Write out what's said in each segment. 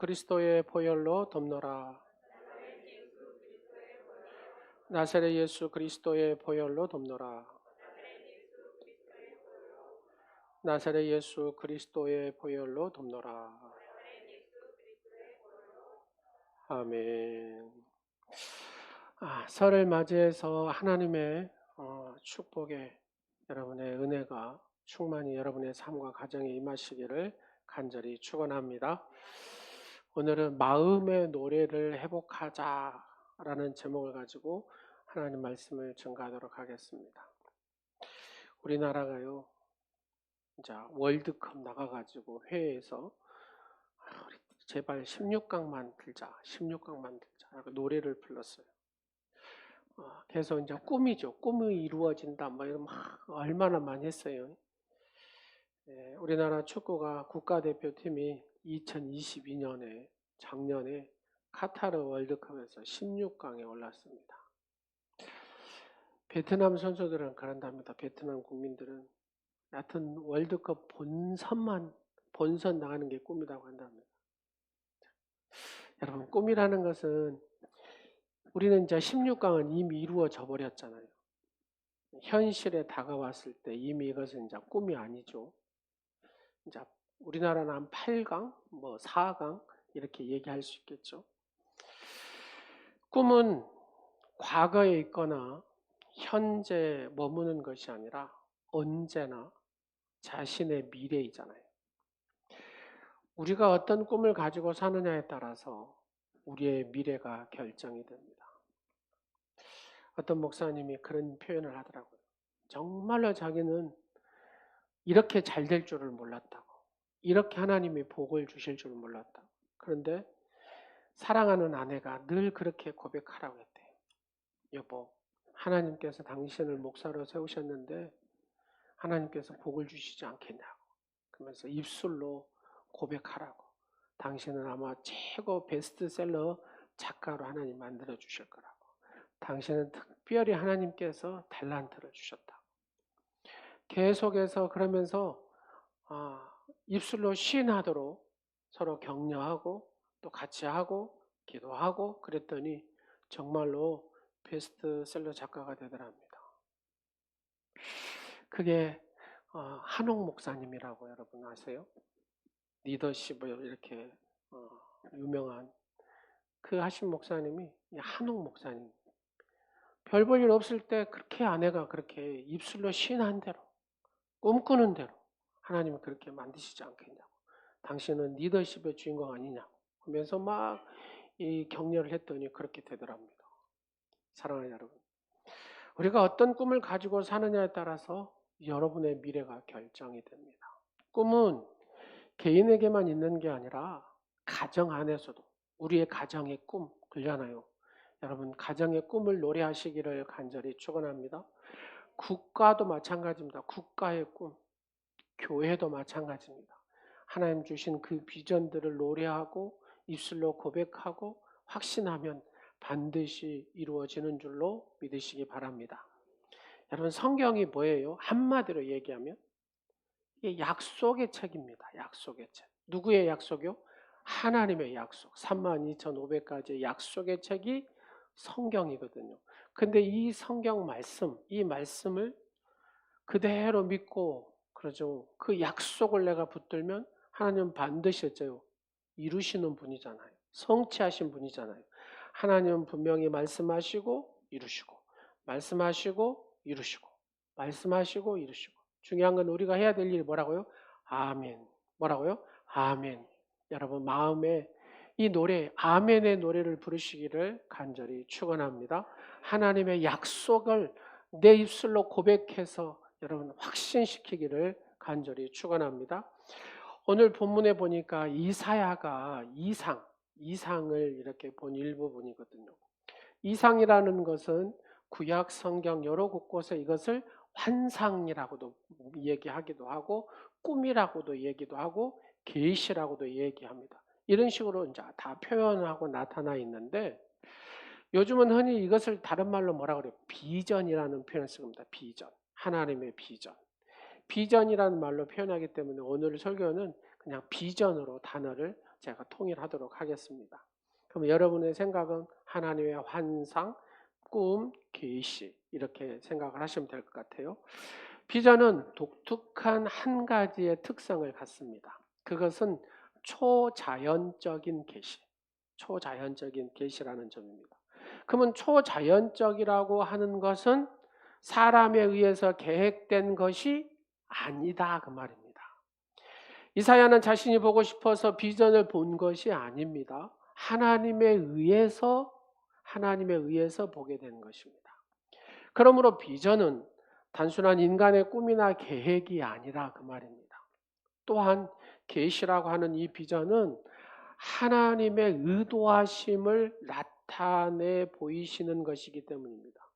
그리스도의 보혈로 덮노라. 나사렛 예수 그리스도의 보혈로 덮노라. 나사렛 예수 그리스도의 보혈로 덮노라. 아멘. 설을 맞이해서 하나님의 축복에 여러분의 은혜가 충만히 여러분의 삶과 가정에 임하시기를 간절히 축원합니다. 오늘은 마음의 노래를 회복하자라는 제목을 가지고 하나님 말씀을 전가하도록 하겠습니다. 우리나라가요, 이제 월드컵 나가가지고 회에서 제발 16강만 들자, 16강만 들자 라고 노래를 불렀어요. 그래서 이제 꿈이죠. 꿈이 이루어진다. 뭐 이런 막 얼마나 많이 했어요. 우리나라 축구가 국가대표팀이 2022년에 작년에 카타르 월드컵에서 16강에 올랐습니다. 베트남 선수들은 그런답니다. 베트남 국민들은 여하튼 월드컵 본선 나가는 게 꿈이라고 한답니다. 여러분, 꿈이라는 것은 우리는 이제 16강은 이미 이루어져 버렸잖아요. 현실에 다가왔을 때 이미 이것은 이제 꿈이 아니죠. 이제 우리나라는 한 8강, 뭐 4강 이렇게 얘기할 수 있겠죠. 꿈은 과거에 있거나 현재 머무는 것이 아니라 언제나 자신의 미래이잖아요. 우리가 어떤 꿈을 가지고 사느냐에 따라서 우리의 미래가 결정이 됩니다. 어떤 목사님이 그런 표현을 하더라고요. 정말로 자기는 이렇게 잘 될 줄을 몰랐다고. 이렇게 하나님이 복을 주실 줄을 몰랐다고. 그런데 사랑하는 아내가 늘 그렇게 고백하라고 했대요. 여보, 하나님께서 당신을 목사로 세우셨는데 하나님께서 복을 주시지 않겠냐고. 그러면서 입술로 고백하라고. 당신은 아마 최고 베스트셀러 작가로 하나님 만들어 주실 거라고. 당신은 특별히 하나님께서 달란트를 주셨다고. 계속해서 그러면서 입술로 시인하도록 서로 격려하고 또 같이 하고 기도하고 그랬더니 정말로 베스트셀러 작가가 되더랍니다. 그게 한옥 목사님이라고 여러분 아세요? 리더십을 이렇게 유명한 그 하신 목사님이 한옥 목사님. 별 볼 일 없을 때 그렇게 아내가 그렇게 입술로 시인한 대로 꿈꾸는 대로 하나님은 그렇게 만드시지 않겠냐고. 당신은 리더십의 주인공 아니냐고 하면서 막 이 격려를 했더니 그렇게 되더랍니다. 사랑하는 여러분, 우리가 어떤 꿈을 가지고 사느냐에 따라서 여러분의 미래가 결정이 됩니다. 꿈은 개인에게만 있는 게 아니라 가정 안에서도 우리의 가정의 꿈 그러잖아요. 여러분, 가정의 꿈을 노래하시기를 간절히 축원합니다. 국가도 마찬가지입니다. 국가의 꿈, 교회도 마찬가지입니다. 하나님 주신 그 비전들을 노래하고 입술로 고백하고 확신하면 반드시 이루어지는 줄로 믿으시기 바랍니다. 여러분, 성경이 뭐예요? 한마디로 얘기하면 이게 약속의 책입니다. 약속의 책. 누구의 약속이요? 하나님의 약속. 32,500가지의 약속의 책이 성경이거든요. 근데 이 성경 말씀, 이 말씀을 그대로 믿고 그러죠. 그 약속을 내가 붙들면 하나님은 반드시 어째요? 이루시는 분이잖아요. 성취하신 분이잖아요. 하나님은 분명히 말씀하시고 이루시고 말씀하시고 이루시고 말씀하시고 이루시고 중요한 건 우리가 해야 될 일이 뭐라고요? 아멘. 뭐라고요? 아멘. 여러분 마음에 이 노래 아멘의 노래를 부르시기를 간절히 축원합니다. 하나님의 약속을 내 입술로 고백해서 여러분 확신시키기를 간절히 축원합니다. 오늘 본문에 보니까 이사야가 이상을 이렇게 본 일부분이거든요. 이상이라는 것은 구약 성경 여러 곳곳에 이것을 환상이라고도 얘기하기도 하고 꿈이라고도 얘기도 하고 계시라고도 얘기합니다. 이런 식으로 이제 다 표현하고 나타나 있는데 요즘은 흔히 이것을 다른 말로 뭐라 그래요? 비전이라는 표현을 씁니다. 비전. 하나님의 비전. 비전이라는 말로 표현하기 때문에 오늘 설교는 그냥 비전으로 단어를 제가 통일하도록 하겠습니다. 그럼 여러분의 생각은 하나님의 환상, 꿈, 계시 이렇게 생각을 하시면 될 것 같아요. 비전은 독특한 한 가지의 특성을 갖습니다. 그것은 초자연적인 계시, 초자연적인 계시라는 점입니다. 그러면 초자연적이라고 하는 것은 사람에 의해서 계획된 것이 아니다 그 말입니다. 이사야는 자신이 보고 싶어서 비전을 본 것이 아닙니다. 하나님에 의해서 보게 된 것입니다. 그러므로 비전은 단순한 인간의 꿈이나 계획이 아니라 그 말입니다. 또한 계시라고 하는 이 비전은 하나님의 의도하심을 나타내 보이시는 것이기 때문입니다.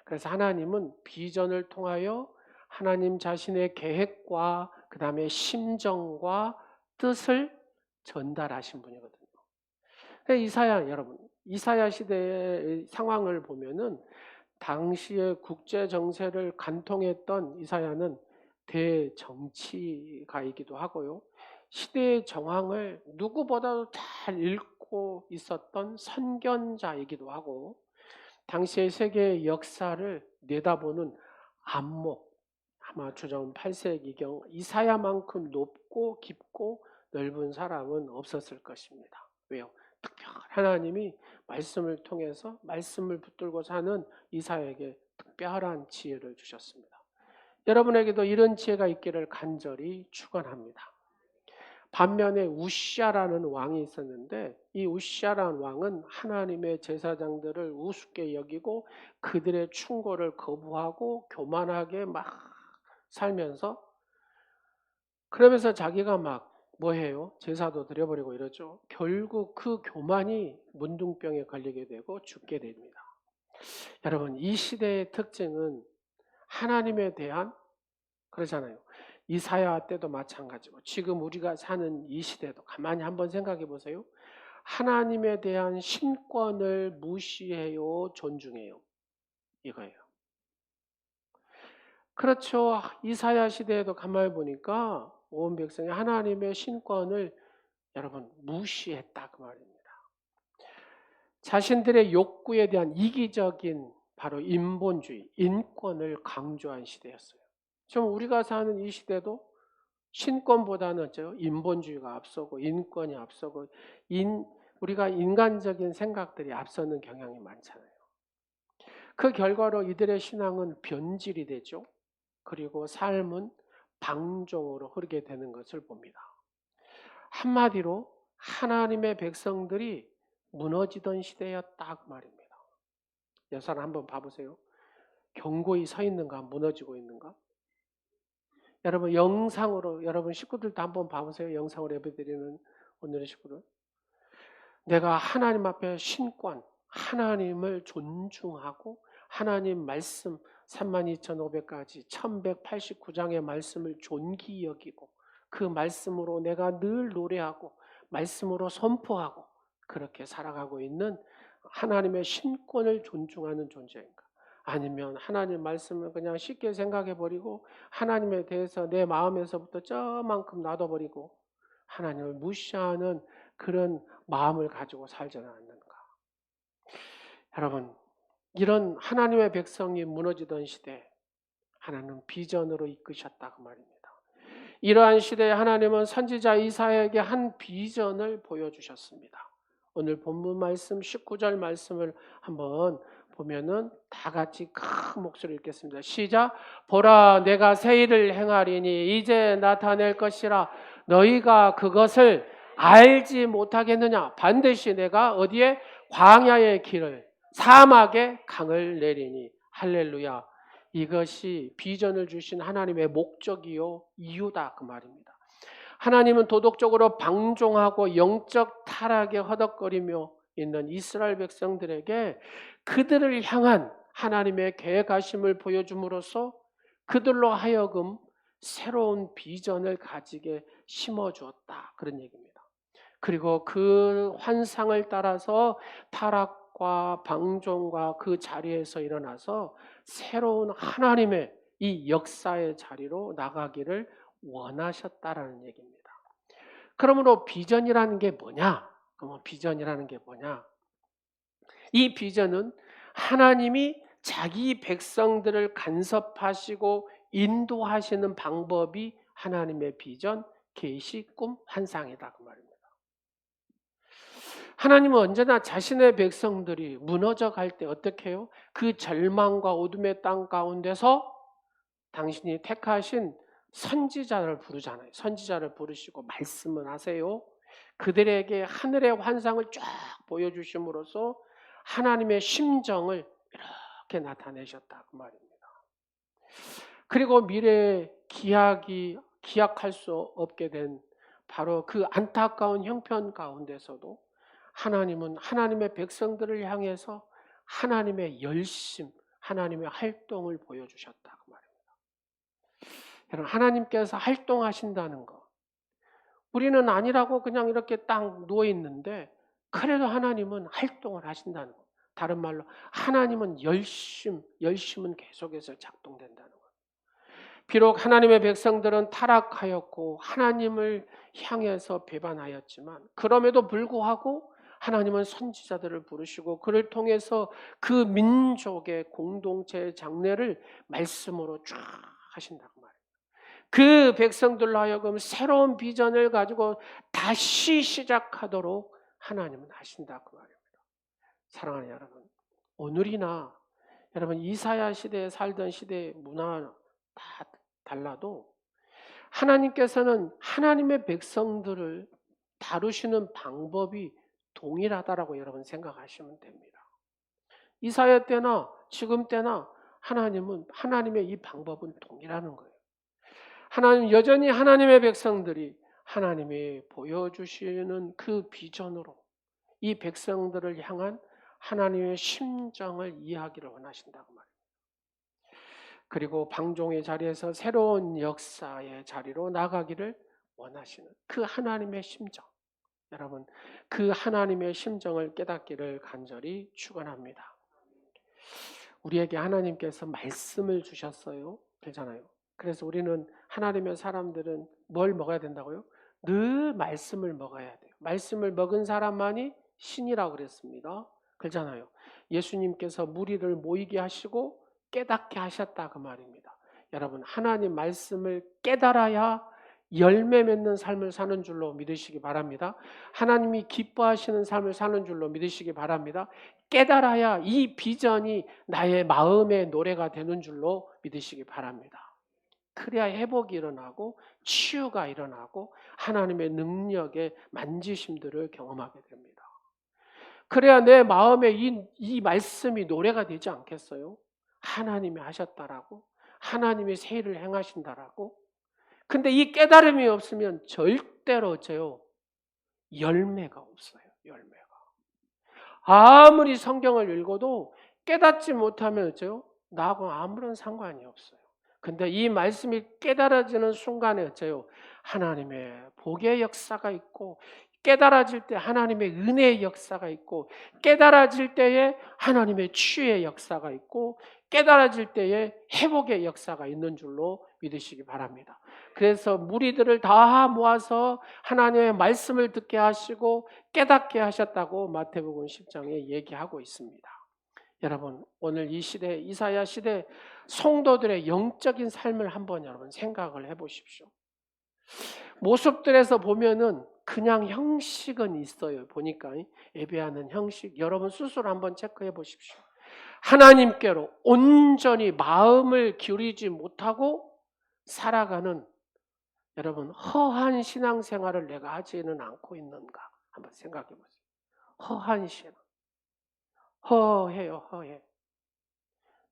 그래서 하나님은 비전을 통하여 하나님 자신의 계획과 그 다음에 심정과 뜻을 전달하신 분이거든요. 이사야 여러분, 이사야 시대의 상황을 보면은 당시의 국제 정세를 관통했던 이사야는 대정치가이기도 하고요. 시대의 정황을 누구보다도 잘 읽고 있었던 선견자이기도 하고 당시의 세계의 역사를 내다보는 안목, 아마 주전 8세기경 이사야만큼 높고 깊고 넓은 사람은 없었을 것입니다. 왜요? 특별한 하나님이 말씀을 통해서 말씀을 붙들고 사는 이사야에게 특별한 지혜를 주셨습니다. 여러분에게도 이런 지혜가 있기를 간절히 축원합니다. 반면에 우시아라는 왕이 있었는데 이 우시아라는 왕은 하나님의 제사장들을 우습게 여기고 그들의 충고를 거부하고 교만하게 막 살면서 그러면서 자기가 막 뭐해요? 제사도 드려버리고 이러죠. 결국 그 교만이 문둥병에 걸리게 되고 죽게 됩니다. 여러분 이 시대의 특징은 하나님에 대한 그러잖아요. 이사야 때도 마찬가지고 지금 우리가 사는 이 시대도 가만히 한번 생각해 보세요. 하나님에 대한 신권을 무시해요, 존중해요. 이거예요. 그렇죠. 이사야 시대에도 가만히 보니까 온 백성이 하나님의 신권을 여러분 무시했다 그 말입니다. 자신들의 욕구에 대한 이기적인 바로 인본주의, 인권을 강조한 시대였어요. 좀 우리가 사는 이 시대도 신권보다는 인본주의가 앞서고 인권이 앞서고 우리가 인간적인 생각들이 앞서는 경향이 많잖아요. 그 결과로 이들의 신앙은 변질이 되죠. 그리고 삶은 방종으로 흐르게 되는 것을 봅니다. 한마디로 하나님의 백성들이 무너지던 시대였다 그 말입니다. 여러분 한번 봐보세요. 견고히 서 있는가 무너지고 있는가? 여러분 영상으로 여러분 식구들도 한번 봐보세요. 영상으로 예배드리는 오늘의 식구들. 내가 하나님 앞에 신권, 하나님을 존중하고 하나님 말씀 32,500가지 1189장의 말씀을 존귀 여기고 그 말씀으로 내가 늘 노래하고 말씀으로 선포하고 그렇게 살아가고 있는 하나님의 신권을 존중하는 존재인가? 아니면 하나님 말씀을 그냥 쉽게 생각해버리고 하나님에 대해서 내 마음에서부터 저만큼 놔둬버리고 하나님을 무시하는 그런 마음을 가지고 살지는 않는가? 여러분 이런 하나님의 백성이 무너지던 시대 하나님은 비전으로 이끄셨다 그 말입니다. 이러한 시대에 하나님은 선지자 이사야에게 한 비전을 보여주셨습니다. 오늘 본문 말씀 19절 말씀을 한번 보면은 다 같이 큰 목소리로 읽겠습니다. 시작. 보라 내가 새 일을 행하리니 이제 나타낼 것이라 너희가 그것을 알지 못하겠느냐. 반드시 내가 어디에 광야의 길을 사막에 강을 내리니 할렐루야. 이것이 비전을 주신 하나님의 목적이요 이유다 그 말입니다. 하나님은 도덕적으로 방종하고 영적 타락에 허덕거리며 있는 이스라엘 백성들에게 그들을 향한 하나님의 계획하심을 보여줌으로써 그들로 하여금 새로운 비전을 가지게 심어주었다 그런 얘기입니다. 그리고 그 환상을 따라서 타락과 방종과 그 자리에서 일어나서 새로운 하나님의 이 역사의 자리로 나가기를 원하셨다라는 얘기입니다. 그러므로 비전이라는 게 뭐냐? 그러면 비전이라는 게 뭐냐? 이 비전은 하나님이 자기 백성들을 간섭하시고 인도하시는 방법이 하나님의 비전, 계시, 꿈, 환상이다 그 말입니다. 하나님은 언제나 자신의 백성들이 무너져 갈 때 어떻게 해요? 그 절망과 어둠의 땅 가운데서 당신이 택하신 선지자를 부르잖아요. 선지자를 부르시고 말씀을 하세요. 그들에게 하늘의 환상을 쫙 보여주심으로써 하나님의 심정을 이렇게 나타내셨다 그 말입니다. 그리고 미래의 기약할 수 없게 된 바로 그 안타까운 형편 가운데서도 하나님은 하나님의 백성들을 향해서 하나님의 열심, 하나님의 활동을 보여주셨다 그 말입니다. 여러분, 하나님께서 활동하신다는 거, 우리는 아니라고 그냥 이렇게 딱 누워 있는데 그래도 하나님은 활동을 하신다는 거. 다른 말로 하나님은 열심은 계속해서 작동된다는 거. 비록 하나님의 백성들은 타락하였고 하나님을 향해서 배반하였지만 그럼에도 불구하고 하나님은 선지자들을 부르시고 그를 통해서 그 민족의 공동체의 장래를 말씀으로 쫙 하신다고 말이에요. 그 백성들로 하여금 새로운 비전을 가지고 다시 시작하도록 하나님은 하신다고 말입니다. 사랑하는 여러분, 오늘이나 여러분 이사야 시대에 살던 시대의 문화 다 달라도 하나님께서는 하나님의 백성들을 다루시는 방법이 동일하다라고 여러분 생각하시면 됩니다. 이사야 때나 지금 때나 하나님은 하나님의 이 방법은 동일하는 거예요. 하나님 여전히 하나님의 백성들이 하나님이 보여주시는 그 비전으로 이 백성들을 향한 하나님의 심정을 이해하기를 원하신다고 말입니다. 그리고 방종의 자리에서 새로운 역사의 자리로 나가기를 원하시는 그 하나님의 심정, 여러분 그 하나님의 심정을 깨닫기를 간절히 축원합니다. 우리에게 하나님께서 말씀을 주셨어요. 그렇잖아요. 그래서 우리는 하나님의 사람들은 뭘 먹어야 된다고요? 늘 말씀을 먹어야 돼요. 말씀을 먹은 사람만이 신이라고 그랬습니다. 그렇잖아요. 예수님께서 무리를 모이게 하시고 깨닫게 하셨다 그 말입니다. 여러분 하나님 말씀을 깨달아야 열매 맺는 삶을 사는 줄로 믿으시기 바랍니다. 하나님이 기뻐하시는 삶을 사는 줄로 믿으시기 바랍니다. 깨달아야 이 비전이 나의 마음의 노래가 되는 줄로 믿으시기 바랍니다. 그래야 회복이 일어나고 치유가 일어나고 하나님의 능력의 만지심들을 경험하게 됩니다. 그래야 내 마음에 이 말씀이 노래가 되지 않겠어요? 하나님이 하셨다라고, 하나님이 새 일을 행하신다라고. 근데 이 깨달음이 없으면 절대로 열매가 없어요. 열매가. 아무리 성경을 읽어도 깨닫지 못하면 나하고 아무런 상관이 없어요. 근데 이 말씀이 깨달아지는 순간에 하나님의 복의 역사가 있고 깨달아질 때 하나님의 은혜의 역사가 있고 깨달아질 때에 하나님의 치유의 역사가 있고 깨달아질 때에 회복의 역사가 있는 줄로 믿으시기 바랍니다. 그래서 무리들을 다 모아서 하나님의 말씀을 듣게 하시고 깨닫게 하셨다고 마태복음 10장에 얘기하고 있습니다. 여러분 오늘 이 시대 이사야 시대 성도들의 영적인 삶을 한번 여러분 생각을 해보십시오. 모습들에서 보면은 그냥 형식은 있어요. 보니까 예배하는 형식 여러분 스스로 한번 체크해 보십시오. 하나님께로 온전히 마음을 기울이지 못하고 살아가는 여러분 허한 신앙생활을 내가 하지는 않고 있는가 한번 생각해 보세요. 허한 신앙. 허해요. 허해.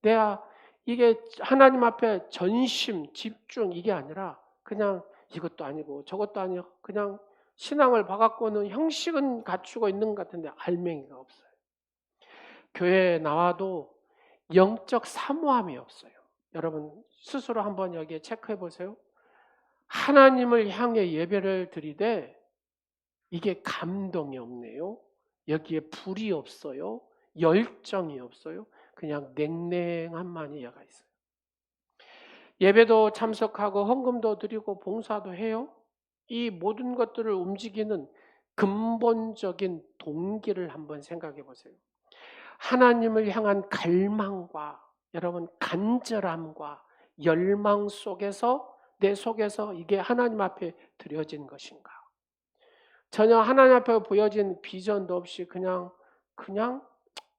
내가 이게 하나님 앞에 전심, 집중 이게 아니라 그냥 이것도 아니고 저것도 아니고 그냥 신앙을 봐갖고는 형식은 갖추고 있는 것 같은데 알맹이가 없어요. 교회에 나와도 영적 사모함이 없어요. 여러분 스스로 한번 여기에 체크해 보세요. 하나님을 향해 예배를 드리되 이게 감동이 없네요. 여기에 불이 없어요. 열정이 없어요. 그냥 냉랭함만이 여가 있어요. 예배도 참석하고 헌금도 드리고 봉사도 해요. 이 모든 것들을 움직이는 근본적인 동기를 한번 생각해 보세요. 하나님을 향한 갈망과 여러분 간절함과 열망 속에서 내 속에서 이게 하나님 앞에 드려진 것인가? 전혀 하나님 앞에 보여진 비전도 없이 그냥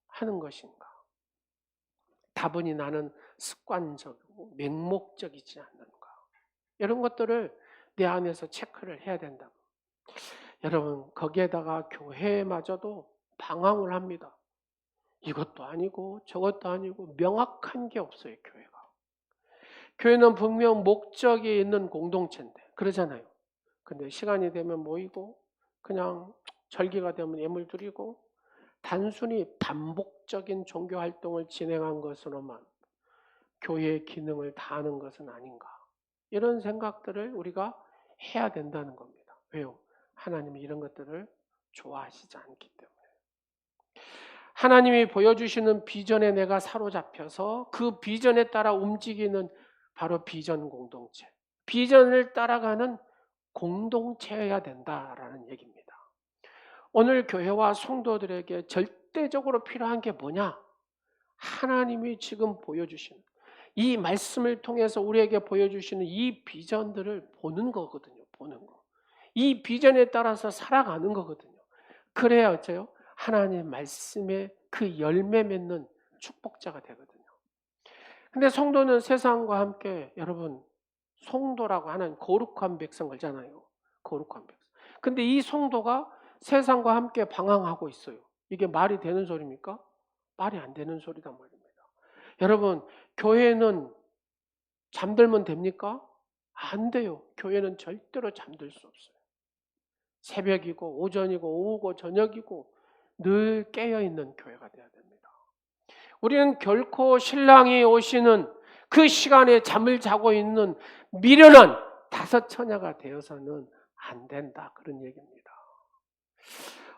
하는 것인가? 다분히 나는 습관적이고 맹목적이지 않는가? 이런 것들을 내 안에서 체크를 해야 된다. 여러분 거기에다가 교회마저도 방황을 합니다. 이것도 아니고 저것도 아니고 명확한 게 없어요. 교회는 분명 목적이 있는 공동체인데 그러잖아요. 근데 시간이 되면 모이고 그냥 절기가 되면 예물 드리고 단순히 반복적인 종교 활동을 진행한 것으로만 교회의 기능을 다하는 것은 아닌가. 이런 생각들을 우리가 해야 된다는 겁니다. 왜요? 하나님이 이런 것들을 좋아하시지 않기 때문에. 하나님이 보여주시는 비전에 내가 사로잡혀서 그 비전에 따라 움직이는 바로 비전 공동체. 비전을 따라가는 공동체여야 된다라는 얘기입니다. 오늘 교회와 성도들에게 절대적으로 필요한 게 뭐냐? 하나님이 지금 보여주시는 이 말씀을 통해서 우리에게 보여주시는 이 비전들을 보는 거거든요. 보는 거. 이 비전에 따라서 살아가는 거거든요. 그래야 어째요? 하나님 말씀에 그 열매 맺는 축복자가 되거든요. 근데 성도는 세상과 함께 여러분 성도라고 하는 거룩한 백성 걸잖아요. 거룩한 백성. 근데 이 성도가 세상과 함께 방황하고 있어요. 이게 말이 되는 소리입니까? 말이 안 되는 소리단 말입니다. 여러분 교회는 잠들면 됩니까? 안 돼요. 교회는 절대로 잠들 수 없어요. 새벽이고 오전이고 오후고 저녁이고 늘 깨어있는 교회가 되어야 됩니다. 우리는 결코 신랑이 오시는 그 시간에 잠을 자고 있는 미련한 다섯 처녀가 되어서는 안 된다. 그런 얘기입니다.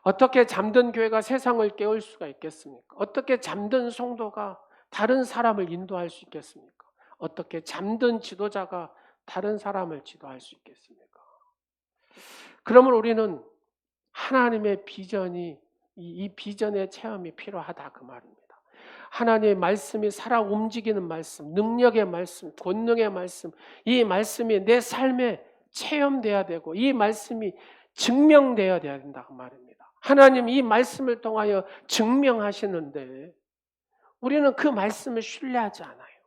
어떻게 잠든 교회가 세상을 깨울 수가 있겠습니까? 어떻게 잠든 성도가 다른 사람을 인도할 수 있겠습니까? 어떻게 잠든 지도자가 다른 사람을 지도할 수 있겠습니까? 그러면 우리는 하나님의 비전이 이 비전의 체험이 필요하다 그 말입니다. 하나님의 말씀이 살아 움직이는 말씀, 능력의 말씀, 권능의 말씀, 이 말씀이 내 삶에 체험돼야 되고 이 말씀이 증명되어야 된다 그 말입니다. 하나님 이 말씀을 통하여 증명하시는데 우리는 그 말씀을 신뢰하지 않아요.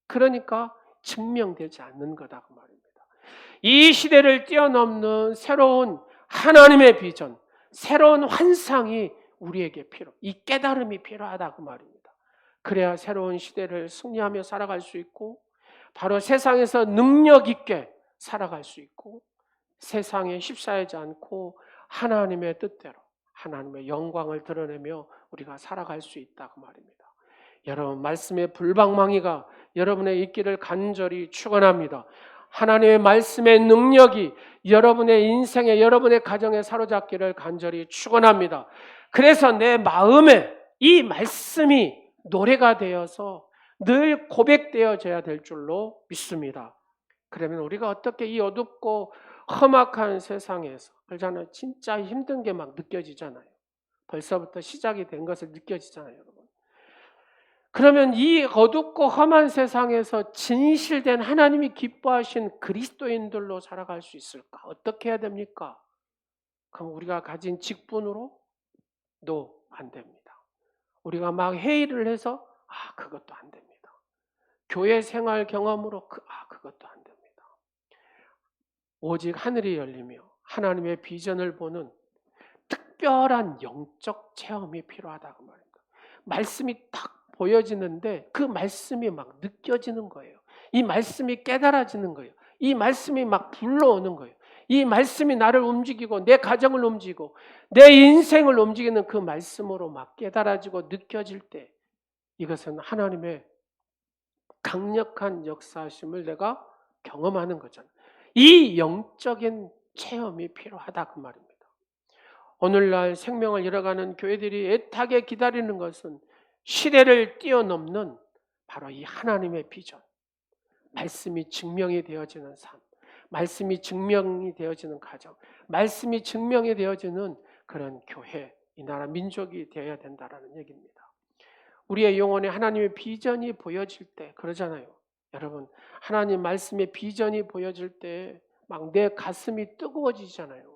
그러니까 증명되지 않는 거다 그 말입니다. 이 시대를 뛰어넘는 새로운 하나님의 비전, 새로운 환상이 우리에게 이 깨달음이 필요하다 그 말입니다. 그래야 새로운 시대를 승리하며 살아갈 수 있고 바로 세상에서 능력 있게 살아갈 수 있고 세상에 휩싸이지 않고 하나님의 뜻대로 하나님의 영광을 드러내며 우리가 살아갈 수 있다 그 말입니다. 여러분 말씀의 불방망이가 여러분의 있기를 간절히 축원합니다. 하나님의 말씀의 능력이 여러분의 인생에 여러분의 가정에 사로잡기를 간절히 축원합니다. 그래서 내 마음에 이 말씀이 노래가 되어서 늘 고백되어져야 될 줄로 믿습니다. 그러면 우리가 어떻게 이 어둡고 험악한 세상에서 그러잖아요. 진짜 힘든 게 막 느껴지잖아요. 벌써부터 시작이 된 것을 느껴지잖아요, 여러분. 그러면 이 어둡고 험한 세상에서 진실된 하나님이 기뻐하신 그리스도인들로 살아갈 수 있을까? 어떻게 해야 됩니까? 그럼 우리가 가진 직분으로? 안 됩니다. 우리가 막 회의를 해서 그것도 안 됩니다. 교회 생활 경험으로 그것도 안 됩니다. 오직 하늘이 열리며 하나님의 비전을 보는 특별한 영적 체험이 필요하다고 말입니다. 말씀이 딱 보여지는데 그 말씀이 막 느껴지는 거예요. 이 말씀이 깨달아지는 거예요. 이 말씀이 막 불러오는 거예요. 이 말씀이 나를 움직이고 내 가정을 움직이고 내 인생을 움직이는 그 말씀으로 막 깨달아지고 느껴질 때 이것은 하나님의 강력한 역사하심을 내가 경험하는 거잖아요. 이 영적인 체험이 필요하다 그 말입니다. 오늘날 생명을 잃어가는 교회들이 애타게 기다리는 것은 시대를 뛰어넘는 바로 이 하나님의 비전, 말씀이 증명이 되어지는 삶, 말씀이 증명이 되어지는 가정, 말씀이 증명이 되어지는 그런 교회, 이 나라 민족이 되어야 된다라는 얘기입니다. 우리의 영혼에 하나님의 비전이 보여질 때 그러잖아요. 여러분, 하나님 말씀의 비전이 보여질 때 막 내 가슴이 뜨거워지잖아요.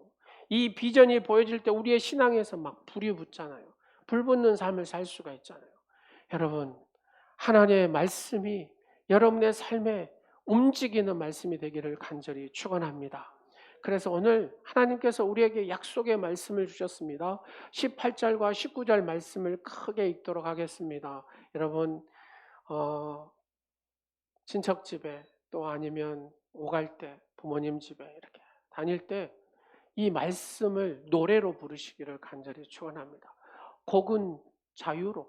이 비전이 보여질 때 우리의 신앙에서 막 불이 붙잖아요. 불 붙는 삶을 살 수가 있잖아요. 여러분, 하나님의 말씀이 여러분의 삶에 움직이는 말씀이 되기를 간절히 축원합니다. 그래서 오늘 하나님께서 우리에게 약속의 말씀을 주셨습니다. 18절과 19절 말씀을 크게 읽도록 하겠습니다. 여러분, 친척 집에 또 아니면 오갈 때 부모님 집에 이렇게 다닐 때 이 말씀을 노래로 부르시기를 간절히 축원합니다. 곡은 자유로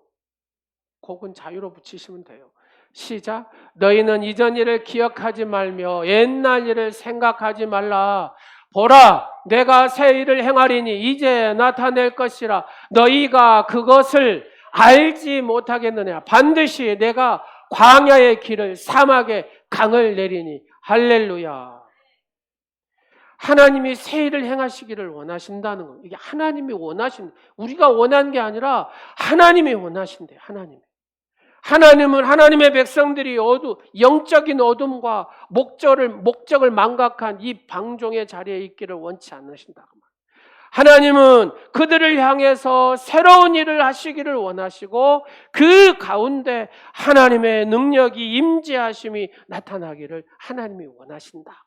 붙이시면 돼요. 시작. 너희는 이전 일을 기억하지 말며 옛날 일을 생각하지 말라. 보라, 내가 새 일을 행하리니 이제 나타낼 것이라. 너희가 그것을 알지 못하겠느냐. 반드시 내가 광야의 길을 사막에 강을 내리니. 할렐루야. 하나님이 새 일을 행하시기를 원하신다는 거예요. 이게 하나님이 우리가 원한 게 아니라 하나님이 원하신대요. 하나님은 하나님의 백성들이 영적인 어둠과 목적을 망각한 이 방종의 자리에 있기를 원치 않으신다. 하나님은 그들을 향해서 새로운 일을 하시기를 원하시고 그 가운데 하나님의 능력이 임재하심이 나타나기를 하나님이 원하신다.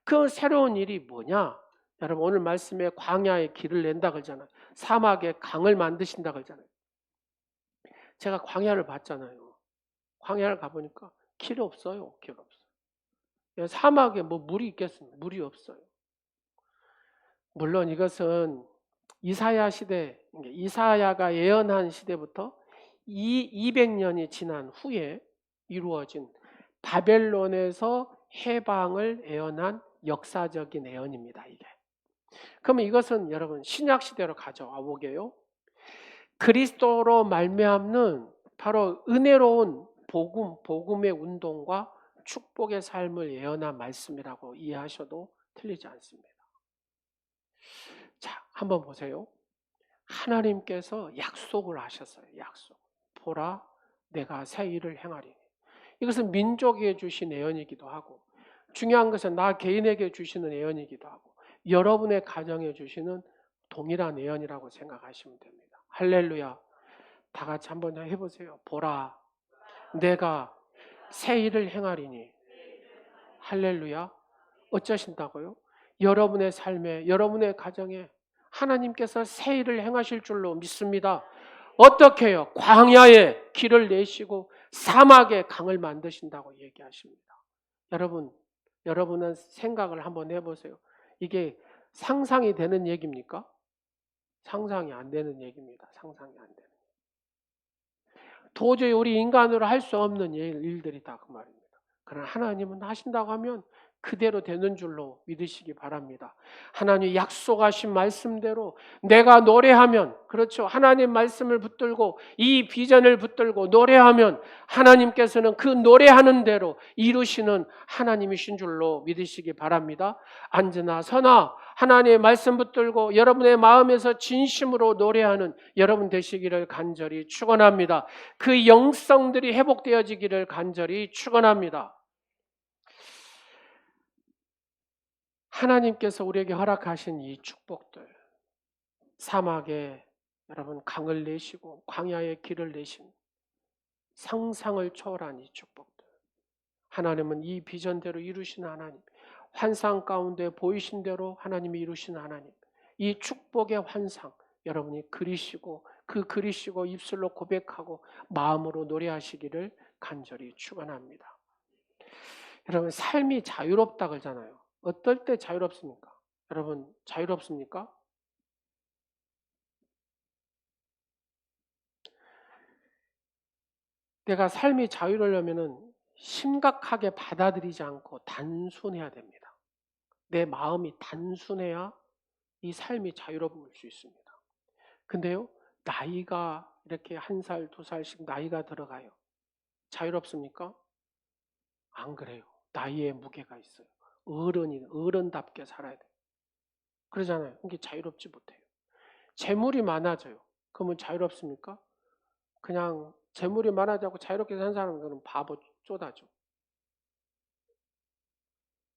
그 새로운 일이 뭐냐? 여러분, 오늘 말씀에 광야의 길을 낸다 그러잖아요. 사막에 강을 만드신다 그러잖아요. 제가 광야를 봤잖아요. 광야를 가보니까 길 없어요. 길 없어요. 사막에 뭐 물이 있겠습니까? 물이 없어요. 물론 이것은 이사야 시대, 이사야가 예언한 시대부터 200년이 지난 후에 이루어진 바벨론에서 해방을 예언한 역사적인 예언입니다. 이게. 그러면 이것은 여러분 신약 시대로 가져와 보게요. 그리스도로 말미암는 바로 은혜로운 복음의 운동과 축복의 삶을 예언한 말씀이라고 이해하셔도 틀리지 않습니다. 자, 한번 보세요. 하나님께서 약속을 하셨어요. 약속. 보라, 내가 새 일을 행하리니. 이것은 민족에게 주신 예언이기도 하고, 중요한 것은 나 개인에게 주시는 예언이기도 하고, 여러분의 가정에 주시는 동일한 예언이라고 생각하시면 됩니다. 할렐루야. 다 같이 한번 해보세요. 보라, 내가 새 일을 행하리니. 할렐루야. 어쩌신다고요? 여러분의 삶에, 여러분의 가정에 하나님께서 새 일을 행하실 줄로 믿습니다. 어떻게 해요? 광야에 길을 내시고 사막에 강을 만드신다고 얘기하십니다. 여러분은 생각을 한번 해보세요. 이게 상상이 되는 얘기입니까? 상상이 안 되는 얘기입니다. 상상이 안 되는. 도저히 우리 인간으로 할 수 없는 일들이다 그 말입니다. 그러나 하나님은 하신다고 하면 그대로 되는 줄로 믿으시기 바랍니다. 하나님 약속하신 말씀대로 내가 노래하면, 그렇죠, 하나님 말씀을 붙들고 이 비전을 붙들고 노래하면 하나님께서는 그 노래하는 대로 이루시는 하나님이신 줄로 믿으시기 바랍니다. 앉으나 서나 하나님의 말씀 붙들고 여러분의 마음에서 진심으로 노래하는 여러분 되시기를 간절히 축원합니다. 그 영성들이 회복되어지기를 간절히 축원합니다. 하나님께서 우리에게 허락하신 이 축복들, 사막에 여러분 강을 내시고 광야에 길을 내신 상상을 초월한 이 축복들, 하나님은 이 비전대로 이루시는 하나님, 환상 가운데 보이신 대로 하나님이 이루시는 하나님, 이 축복의 환상 여러분이 그리시고 입술로 고백하고 마음으로 노래하시기를 간절히 축원합니다. 여러분, 삶이 자유롭다 그러잖아요. 어떨 때 자유롭습니까? 여러분, 자유롭습니까? 내가 삶이 자유로우려면 심각하게 받아들이지 않고 단순해야 됩니다. 내 마음이 단순해야 이 삶이 자유로울 수 있습니다. 근데요, 나이가 이렇게 1살, 2살씩 나이가 들어가요. 자유롭습니까? 안 그래요. 나이에 무게가 있어요. 어른답게 살아야 돼요. 그러잖아요. 이게 자유롭지 못해요. 재물이 많아져요. 그러면 자유롭습니까? 그냥 재물이 많아지고 자유롭게 사는 사람은 바보 쪼다죠.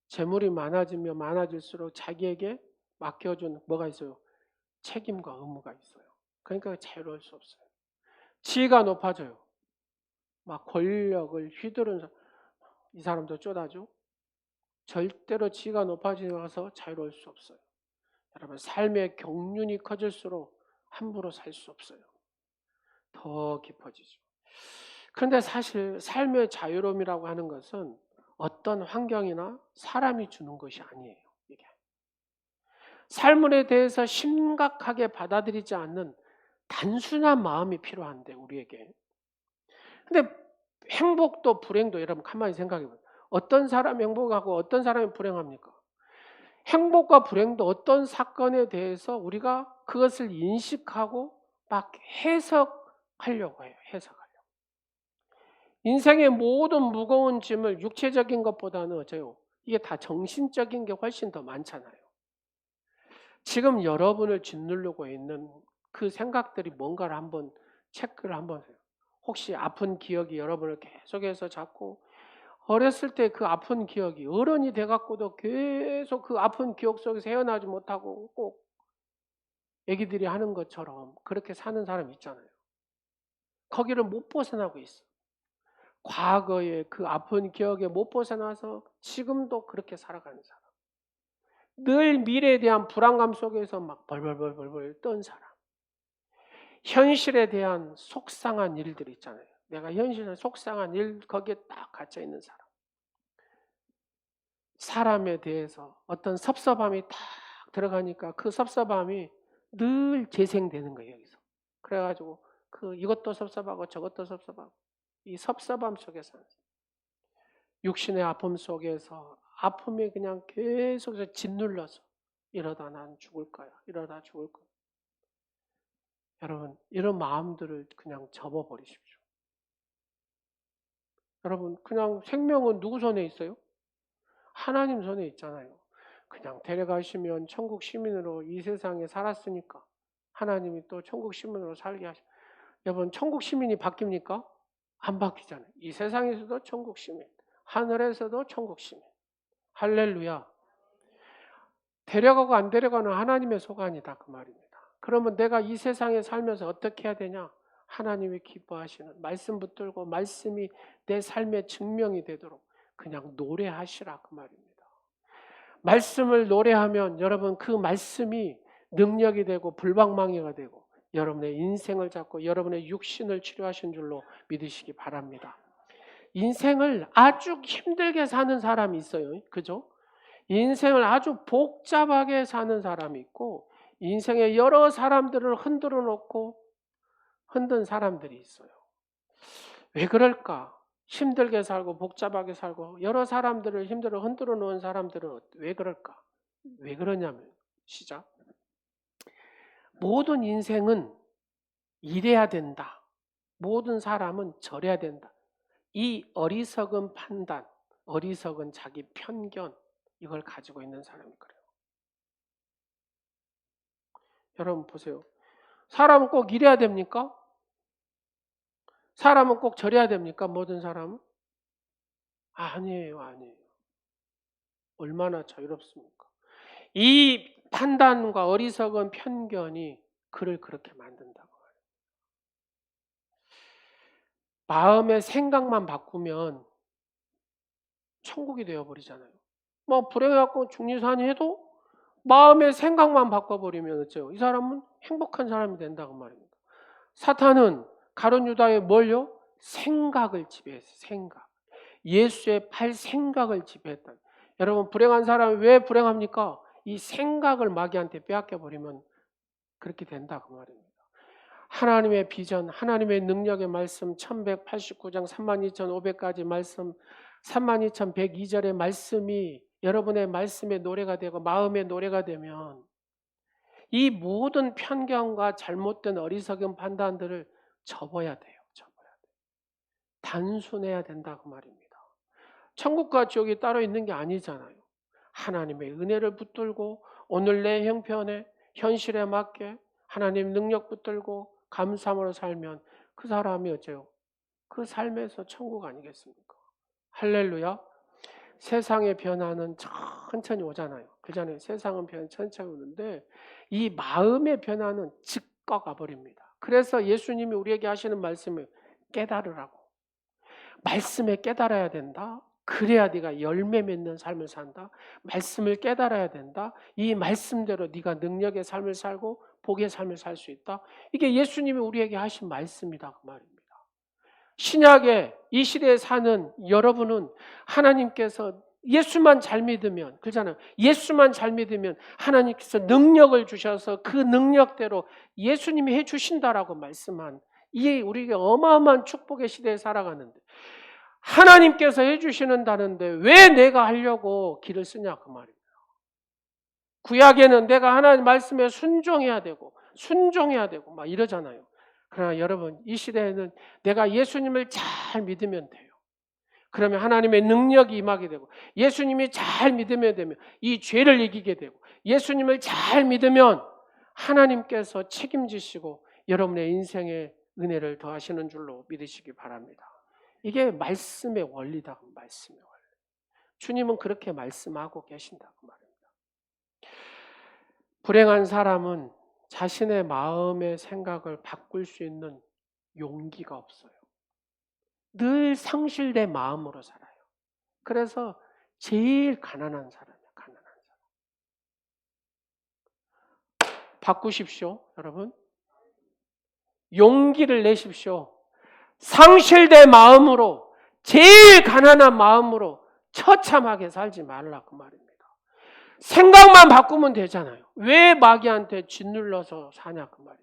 재물이 많아지면 많아질수록 자기에게 맡겨준 뭐가 있어요? 책임과 의무가 있어요. 그러니까 자유로울 수 없어요. 지위가 높아져요. 막 권력을 휘두른 이 사람도 쪼다죠. 절대로 지위가 높아지면서 자유로울 수 없어요. 여러분 삶의 경륜이 커질수록 함부로 살 수 없어요. 더 깊어지죠. 그런데 사실 삶의 자유로움이라고 하는 것은 어떤 환경이나 사람이 주는 것이 아니에요. 이게 삶에 대해서 심각하게 받아들이지 않는 단순한 마음이 필요한데 우리에게. 근데 행복도 불행도 여러분 가만히 생각해 보세요. 어떤 사람이 행복하고 어떤 사람이 불행합니까? 행복과 불행도 어떤 사건에 대해서 우리가 그것을 인식하고 막 해석하려고 해요. 해석하려고. 인생의 모든 무거운 짐을 육체적인 것보다는 어째요? 이게 다 정신적인 게 훨씬 더 많잖아요. 지금 여러분을 짓누르고 있는 그 생각들이 뭔가를 한번 체크를 한번 해요. 혹시 아픈 기억이 여러분을 계속해서 자꾸 어렸을 때 그 아픈 기억이 어른이 돼갖고도 계속 그 아픈 기억 속에서 헤어나지 못하고 꼭 애기들이 하는 것처럼 그렇게 사는 사람 있잖아요. 거기를 못 벗어나고 있어. 과거의 그 아픈 기억에 못 벗어나서 지금도 그렇게 살아가는 사람. 늘 미래에 대한 불안감 속에서 막 벌벌벌벌 떤 사람. 현실에 대한 속상한 일들 있잖아요. 내가 현실에 속상한 일 거기에 딱 갇혀 있는 사람. 사람에 대해서 어떤 섭섭함이 딱 들어가니까 그 섭섭함이 늘 재생되는 거예요, 여기서. 그래가지고 이것도 섭섭하고 저것도 섭섭하고 이 섭섭함 속에서 육신의 아픔 속에서 아픔이 그냥 계속해서 짓눌러서 이러다 난 죽을 거야. 이러다 죽을 거야. 여러분 이런 마음들을 그냥 접어버리십시오. 여러분 그냥 생명은 누구 손에 있어요? 하나님 손에 있잖아요. 그냥 데려가시면 천국 시민으로 이 세상에 살았으니까 하나님이 또 천국 시민으로 살게 하시. 여러분 천국 시민이 바뀝니까? 안 바뀌잖아요. 이 세상에서도 천국 시민, 하늘에서도 천국 시민. 할렐루야. 데려가고 안 데려가는 하나님의 소관이다 그 말입니다. 그러면 내가 이 세상에 살면서 어떻게 해야 되냐? 하나님이 기뻐하시는 말씀 붙들고 말씀이 내 삶의 증명이 되도록 그냥 노래하시라 그 말입니다. 말씀을 노래하면 여러분 그 말씀이 능력이 되고 불방망이가 되고 여러분의 인생을 잡고 여러분의 육신을 치료하신 줄로 믿으시기 바랍니다. 인생을 아주 힘들게 사는 사람이 있어요. 그죠? 인생을 아주 복잡하게 사는 사람이 있고 인생의 여러 사람들을 흔들어 놓고 흔든 사람들이 있어요. 왜 그럴까? 힘들게 살고 복잡하게 살고 여러 사람들을 힘들어 흔들어 놓은 사람들은 왜 그럴까? 왜 그러냐면 시작. 모든 인생은 이래야 된다. 모든 사람은 저래야 된다. 이 어리석은 판단, 어리석은 자기 편견 이걸 가지고 있는 사람이 그래요. 여러분 보세요. 사람은 꼭 이래야 됩니까? 사람은 꼭 저래야 됩니까? 모든 사람은? 아니에요. 아니에요. 얼마나 자유롭습니까? 이 판단과 어리석은 편견이 그를 그렇게 만든다고 해요. 마음의 생각만 바꾸면 천국이 되어버리잖아요. 뭐 불행해갖고 중리산이 해도 마음의 생각만 바꿔버리면 어째요? 이 사람은 행복한 사람이 된다고 말입니다. 사탄은 가룟 유다의 뭘요? 생각을 지배했어요. 생각. 예수의 팔 생각을 지배했다. 여러분 불행한 사람이 왜 불행합니까? 이 생각을 마귀한테 빼앗겨버리면 그렇게 된다고 말입니다. 하나님의 비전, 하나님의 능력의 말씀 1189장 32,500가지 말씀 32,102절의 말씀이 여러분의 말씀의 노래가 되고 마음의 노래가 되면 이 모든 편견과 잘못된 어리석은 판단들을 접어야 돼요. 접어야 돼요. 단순해야 된다고 말입니다. 천국과 지옥이 따로 있는 게 아니잖아요. 하나님의 은혜를 붙들고 오늘 내 형편에 현실에 맞게 하나님 능력 붙들고 감사함으로 살면 그 사람이 어째요? 그 삶에서 천국 아니겠습니까? 할렐루야. 세상의 변화는 천천히 오잖아요. 그전에 세상은 천천히 오는데 이 마음의 변화는 즉각 와버립니다. 그래서 예수님이 우리에게 하시는 말씀을 깨달으라고. 말씀에 깨달아야 된다. 그래야 네가 열매 맺는 삶을 산다. 말씀을 깨달아야 된다. 이 말씀대로 네가 능력의 삶을 살고 복의 삶을 살 수 있다. 이게 예수님이 우리에게 하신 말씀이다 그 말입니다. 신약의 이 시대에 사는 여러분은 하나님께서 예수만 잘 믿으면, 그렇잖아요. 예수만 잘 믿으면 하나님께서 능력을 주셔서 그 능력대로 예수님이 해주신다라고 말씀한 이 우리에게 어마어마한 축복의 시대에 살아가는데 하나님께서 해주시는다는데 왜 내가 하려고 길을 쓰냐 그 말입니다. 구약에는 내가 하나님 말씀에 순종해야 되고 막 이러잖아요. 그러나 여러분 이 시대에는 내가 예수님을 잘 믿으면 돼요. 그러면 하나님의 능력이 임하게 되고 예수님이 잘 믿으면 되면 이 죄를 이기게 되고 예수님을 잘 믿으면 하나님께서 책임지시고 여러분의 인생에 은혜를 더하시는 줄로 믿으시기 바랍니다. 이게 말씀의 원리다. 말씀의 원리. 주님은 그렇게 말씀하고 계신다 그 말입니다. 불행한 사람은 자신의 마음의 생각을 바꿀 수 있는 용기가 없어요. 늘 상실된 마음으로 살아요. 그래서 제일 가난한 사람이에요. 가난한 사람. 바꾸십시오, 여러분. 용기를 내십시오. 상실된 마음으로, 제일 가난한 마음으로 처참하게 살지 말라 그 말입니다. 생각만 바꾸면 되잖아요. 왜 마귀한테 짓눌러서 사냐 그 말이에요.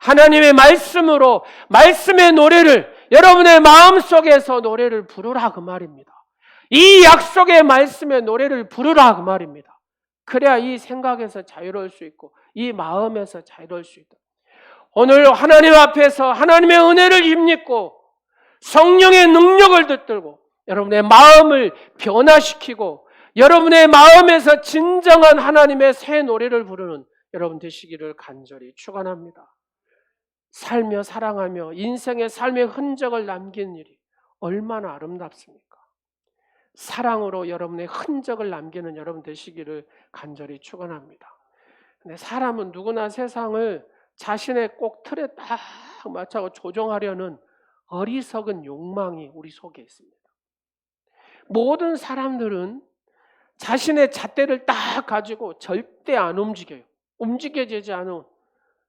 하나님의 말씀으로 말씀의 노래를 여러분의 마음속에서 노래를 부르라 그 말입니다. 이 약속의 말씀의 노래를 부르라 그 말입니다. 그래야 이 생각에서 자유로울 수 있고 이 마음에서 자유로울 수 있다. 오늘 하나님 앞에서 하나님의 은혜를 힘입고 성령의 능력을 붙들고 여러분의 마음을 변화시키고 여러분의 마음에서 진정한 하나님의 새 노래를 부르는 여러분 되시기를 간절히 축원합니다. 살며 사랑하며 인생의 삶의 흔적을 남기는 일이 얼마나 아름답습니까? 사랑으로 여러분의 흔적을 남기는 여러분 되시기를 간절히 축원합니다. 근데 사람은 누구나 세상을 자신의 꼭 틀에 딱 맞춰서 조종하려는 어리석은 욕망이 우리 속에 있습니다. 모든 사람들은 자신의 잣대를 딱 가지고 절대 안 움직여요. 움직여지지 않은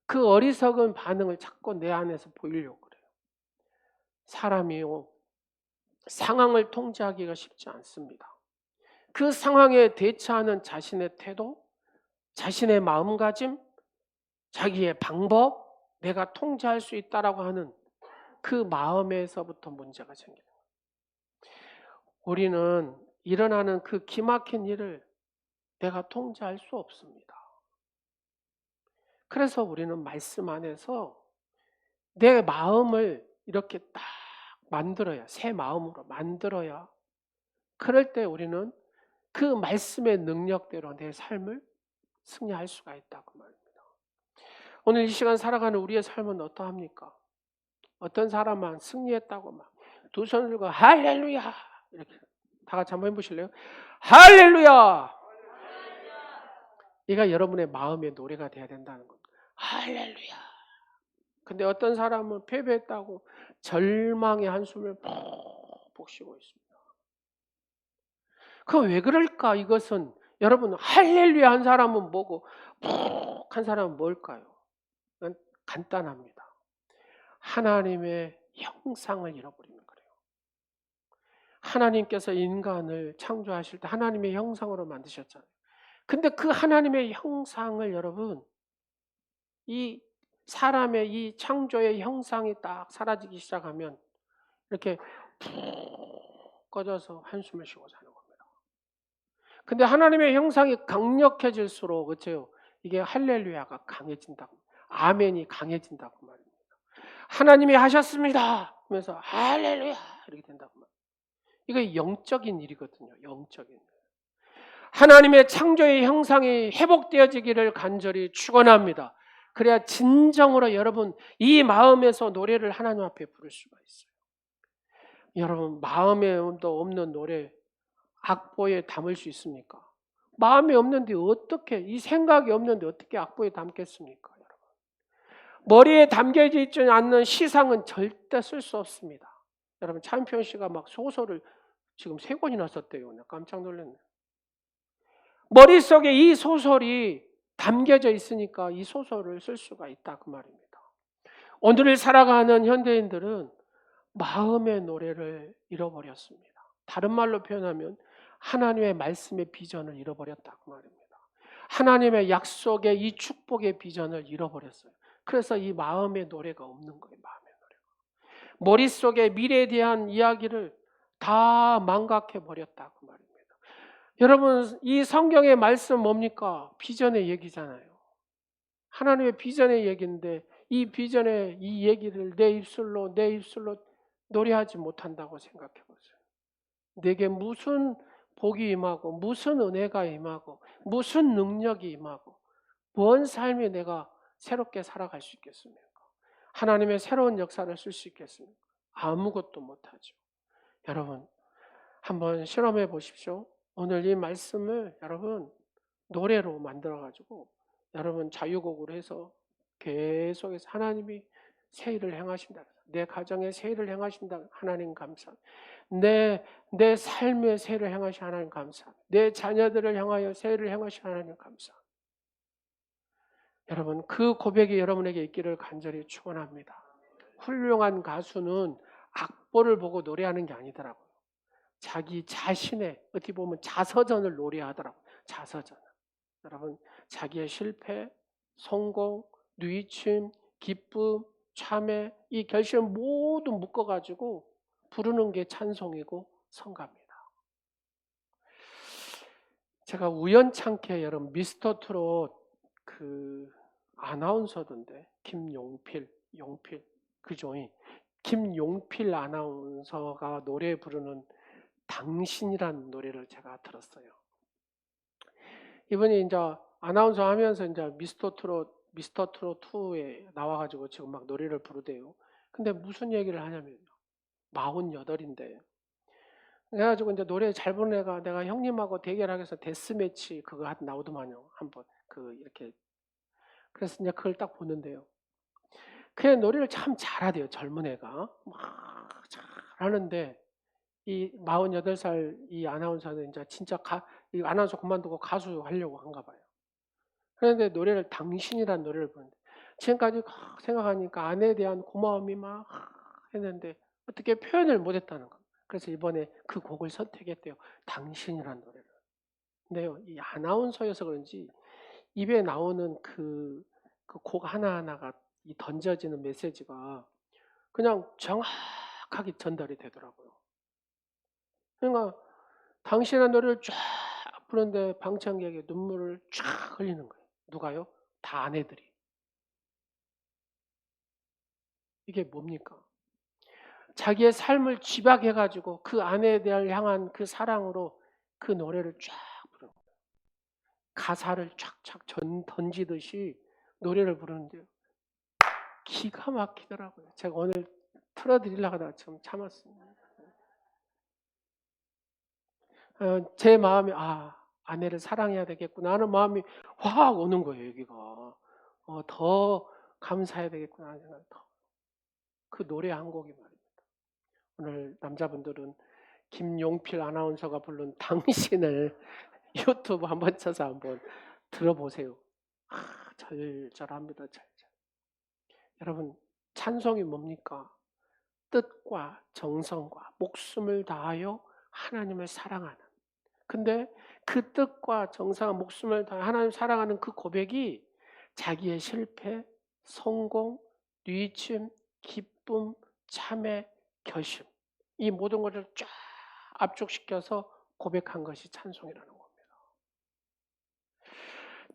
그 어리석은 반응을 자꾸 내 안에서 보이려고 그래요. 사람이요, 상황을 통제하기가 쉽지 않습니다. 그 상황에 대처하는 자신의 태도, 자신의 마음가짐, 자기의 방법, 내가 통제할 수 있다라고 하는 그 마음에서부터 문제가 생깁니다. 우리는 일어나는 그 기막힌 일을 내가 통제할 수 없습니다. 그래서 우리는 말씀 안에서 내 마음을 이렇게 딱 만들어야, 새 마음으로 만들어야, 그럴 때 우리는 그 말씀의 능력대로 내 삶을 승리할 수가 있다고 말입니다. 오늘 이 시간 살아가는 우리의 삶은 어떠합니까? 어떤 사람은 승리했다고 막 두 손을 들고 할렐루야 이렇게 다 같이 한번 해보실래요? 할렐루야! 이가 여러분의 마음의 노래가 돼야 된다는 겁니다. 할렐루야! 근데 어떤 사람은 패배했다고 절망의 한숨을 푹푹 쉬고 있습니다. 그럼 왜 그럴까? 이것은 여러분 할렐루야 한 사람은 뭐고 푹 한 사람은 뭘까요? 이건 간단합니다. 하나님의 형상을 잃어버리는 거예요. 하나님께서 인간을 창조하실 때 하나님의 형상으로 만드셨잖아요. 근데 그 하나님의 형상을 여러분 이 사람의 이 창조의 형상이 딱 사라지기 시작하면 이렇게 푹 꺼져서 한숨을 쉬고 사는 겁니다. 근데 하나님의 형상이 강력해질수록 그렇죠? 이게 할렐루야가 강해진다고, 아멘이 강해진다고 말입니다. 하나님이 하셨습니다 하면서 할렐루야 이렇게 된다고 말입니다. 이거 영적인 일이거든요. 영적인 일. 하나님의 창조의 형상이 회복되어지기를 간절히 축원합니다. 그래야 진정으로 여러분 이 마음에서 노래를 하나님 앞에 부를 수가 있어요. 여러분 마음에도 없는 노래 악보에 담을 수 있습니까? 마음이 없는데 어떻게, 이 생각이 없는데 어떻게 악보에 담겠습니까? 여러분 머리에 담겨져 있지 않는 시상은 절대 쓸 수 없습니다. 여러분 차인표 씨가 막 소설을 지금 3권이나 썼대요. 나 깜짝 놀랐네. 머릿속에 이 소설이 담겨져 있으니까 이 소설을 쓸 수가 있다 그 말입니다. 오늘을 살아가는 현대인들은 마음의 노래를 잃어버렸습니다. 다른 말로 표현하면 하나님의 말씀의 비전을 잃어버렸다 그 말입니다. 하나님의 약속의 이 축복의 비전을 잃어버렸어요. 그래서 이 마음의 노래가 없는 거예요. 마음의 노래가. 머릿속에 미래에 대한 이야기를 다 망각해 버렸다 그 말입니다. 여러분 이 성경의 말씀 뭡니까? 비전의 얘기잖아요. 하나님의 비전의 얘기인데 이 비전의 이 얘기를 내 입술로 노래하지 못한다고 생각해 보세요. 내게 무슨 복이 임하고 무슨 은혜가 임하고 무슨 능력이 임하고 뭔 삶에 내가 새롭게 살아갈 수 있겠습니까? 하나님의 새로운 역사를 쓸 수 있겠습니까? 아무것도 못하죠. 여러분 한번 실험해 보십시오. 오늘 이 말씀을 여러분 노래로 만들어 가지고 여러분 자유곡으로 해서 계속해서 하나님이 새 일을 행하신다. 내 가정에 새 일을 행하신다. 하나님 감사합니다. 내 삶의 새 일을 행하신 하나님 감사합니다. 내 자녀들을 향하여 새 일을 행하신 하나님 감사합니다. 여러분 그 고백이 여러분에게 있기를 간절히 축원합니다. 훌륭한 가수는 악보를 보고 노래하는 게 아니더라고요. 자기 자신의 어떻게 보면 자서전을 노래하더라고요. 자서전. 여러분 자기의 실패, 성공, 누이침, 기쁨, 참회 이 결실을 모두 묶어가지고 부르는 게 찬송이고 성가입니다. 제가 우연찮게 여러분 미스터 트롯 그 아나운서던데 김용필 그죠? 김용필 아나운서가 노래 부르는 당신이란 노래를 제가 들었어요. 이분이 이제 아나운서 하면서 이제 미스터 트롯 2에 나와가지고 지금 막 노래를 부르대요. 근데 무슨 얘기를 하냐면요. 48인데. 그래가지고 이제 노래 잘 부르는 애가 내가 형님하고 대결하기 위해서 데스매치 그거 나오더만요. 한번 그 이렇게. 그래서 이제 그걸 딱 보는데요. 그 노래를 참 잘하대요. 젊은 애가. 막 잘하는데 이 48살 이 아나운서는 이제 진짜 이 아나운서 그만두고 가수 하려고 한가 봐요. 그런데 노래를 당신이란 노래를 부르는데 지금까지 생각하니까 아내에 대한 고마움이 막 했는데 어떻게 표현을 못했다는 거. 그래서 이번에 그 곡을 선택했대요. 당신이란 노래를. 근데요, 이 아나운서여서 그런지 입에 나오는 그 곡 하나하나가 이 던져지는 메시지가 그냥 정확하게 전달이 되더라고요. 그러니까 당신의 노래를 쫙 부르는데 방청객이 눈물을 쫙 흘리는 거예요. 누가요? 다 아내들이. 이게 뭡니까? 자기의 삶을 집약해가지고 그 아내에 대한 향한 그 사랑으로 그 노래를 쫙 부르는 거예요. 가사를 쫙쫙 던지듯이 노래를 부르는데요. 기가 막히더라고요. 제가 오늘 틀어드리려고 하다가 좀 참았습니다. 제 마음이 아내를 사랑해야 되겠구나 하는 마음이 확 오는 거예요. 여기가 더 감사해야 되겠구나 하는 생각이 그 노래 한 곡이 말입니다. 오늘 남자분들은 김용필 아나운서가 부른 당신을 유튜브 한번 쳐서 한번 들어보세요. 절절합니다. 절절. 여러분 찬송이 뭡니까? 뜻과 정성과 목숨을 다하여 하나님을 사랑하는. 근데 그 뜻과 정성과 목숨을 다하여 하나님을 사랑하는 그 고백이 자기의 실패, 성공, 뉘침, 기쁨, 참회, 결심 이 모든 것을 쫙 압축시켜서 고백한 것이 찬송이라는 겁니다.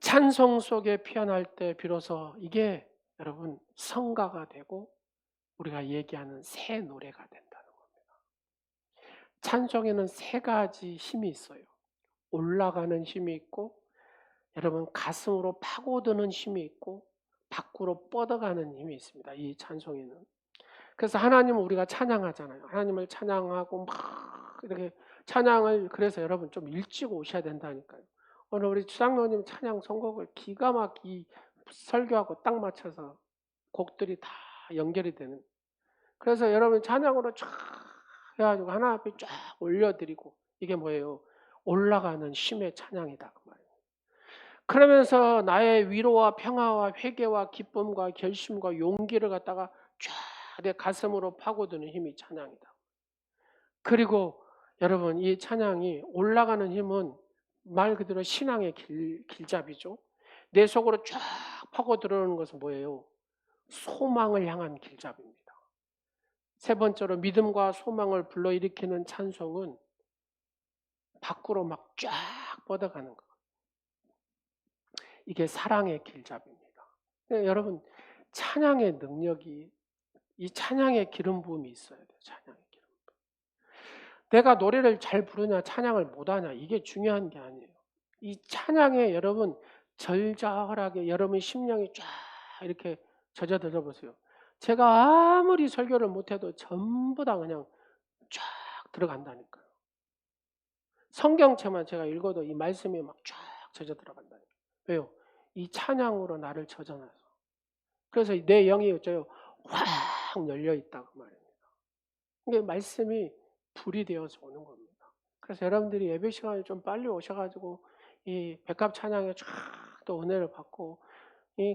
찬송 속에 피어날 때 비로소 이게 여러분 성가가 되고 우리가 얘기하는 새 노래가 된다는 겁니다. 찬송에는 3가지 힘이 있어요. 올라가는 힘이 있고, 여러분 가슴으로 파고드는 힘이 있고, 밖으로 뻗어가는 힘이 있습니다. 이 찬송에는. 그래서 하나님을 우리가 찬양하잖아요. 하나님을 찬양하고 막 이렇게 찬양을, 그래서 여러분 좀 일찍 오셔야 된다니까요. 오늘 우리 주장로님 찬양 선곡을 기가 막히 설교하고 딱 맞춰서 곡들이 다 연결이 되는. 그래서 여러분 찬양으로 쫙 해가지고 하나 앞에 쫙 올려드리고, 이게 뭐예요? 올라가는 심의 찬양이다 그 말이에요. 그러면서 나의 위로와 평화와 회개와 기쁨과 결심과 용기를 갖다가 쫙 내 가슴으로 파고드는 힘이 찬양이다. 그리고 여러분 이 찬양이 올라가는 힘은 말 그대로 신앙의 길잡이죠. 내 속으로 쫙 파고 들어오는 것은 뭐예요? 소망을 향한 길잡이입니다. 세 번째로 믿음과 소망을 불러일으키는 찬송은 밖으로 막 쫙 뻗어가는 것. 이게 사랑의 길잡이입니다. 여러분 찬양의 능력이, 이 찬양의 기름 부음이 있어야 돼요. 찬양의 기름 부음. 내가 노래를 잘 부르냐 찬양을 못하냐 이게 중요한 게 아니에요. 이 찬양에 여러분 절절하게 여러분 심령이 쫙 이렇게 젖어들어 보세요. 제가 아무리 설교를 못해도 전부 다 그냥 쫙 들어간다니까요. 성경책만 제가 읽어도 이 말씀이 막 쫙 젖어 들어간다니까요. 왜요? 이 찬양으로 나를 젖어놔서. 그래서 내 영이 어쩌요? 확 열려 있다고 말입니다. 이게 말씀이 불이 되어서 오는 겁니다. 그래서 여러분들이 예배 시간에 좀 빨리 오셔가지고 이 백합 찬양에 쫙 또 은혜를 받고,